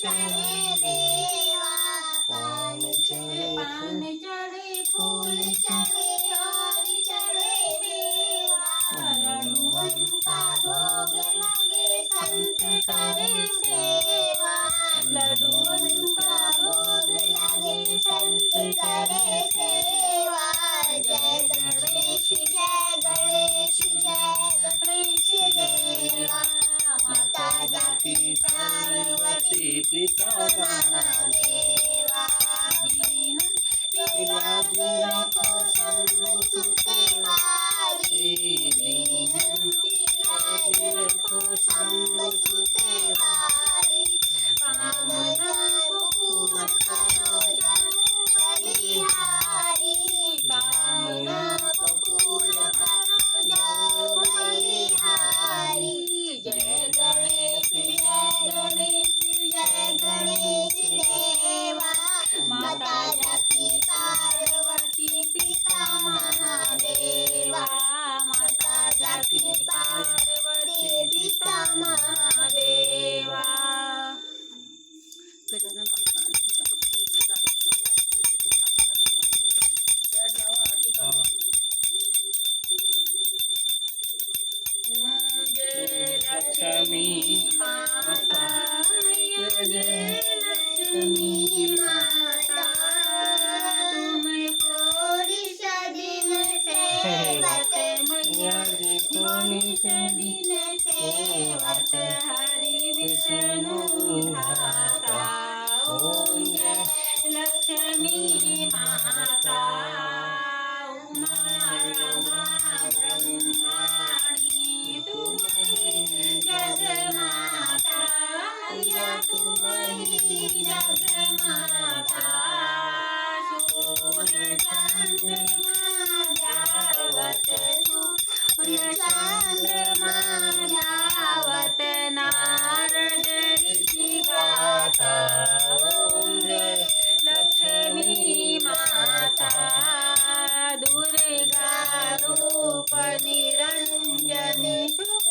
चढ़े देवा पान चढ़े फूल चढ़े और चढ़े देवा लड्डूअन का भोग लगे संत करे सेवा लड्डूअन का भोग लगे संत करे सेवा जय गणेश देवा माता जाती पार्वती पिता महादेवा विनती रखो शंभु सुते वारी विनती रखो शंभु सुते वारी कामना को पूर्ण करो जन्म बलिहारी कामना को पूर्ण करो जाओ बलिहारी जय गणेश देवा माता जाती पार्वती पिता महादेवा माता जाती पार्वती पिता महादेवा जय लक्ष्मी माता जय लक्ष्मी माता तुम कोरि दिन सेवत मैया कोरि दिन सेवत हरि विष्णु धाता ओम जय लक्ष्मी माता उमा रमा ब्रह्माणी तुम्ही जगमाता मैया तुम्ही जगमाता सूर्य चंद्रमा जावत सूर्य चंद्रमा जावत नारद ऋषि गाता ओम जय लक्ष्मी माता दुर्गा रूप निरंजनी सुख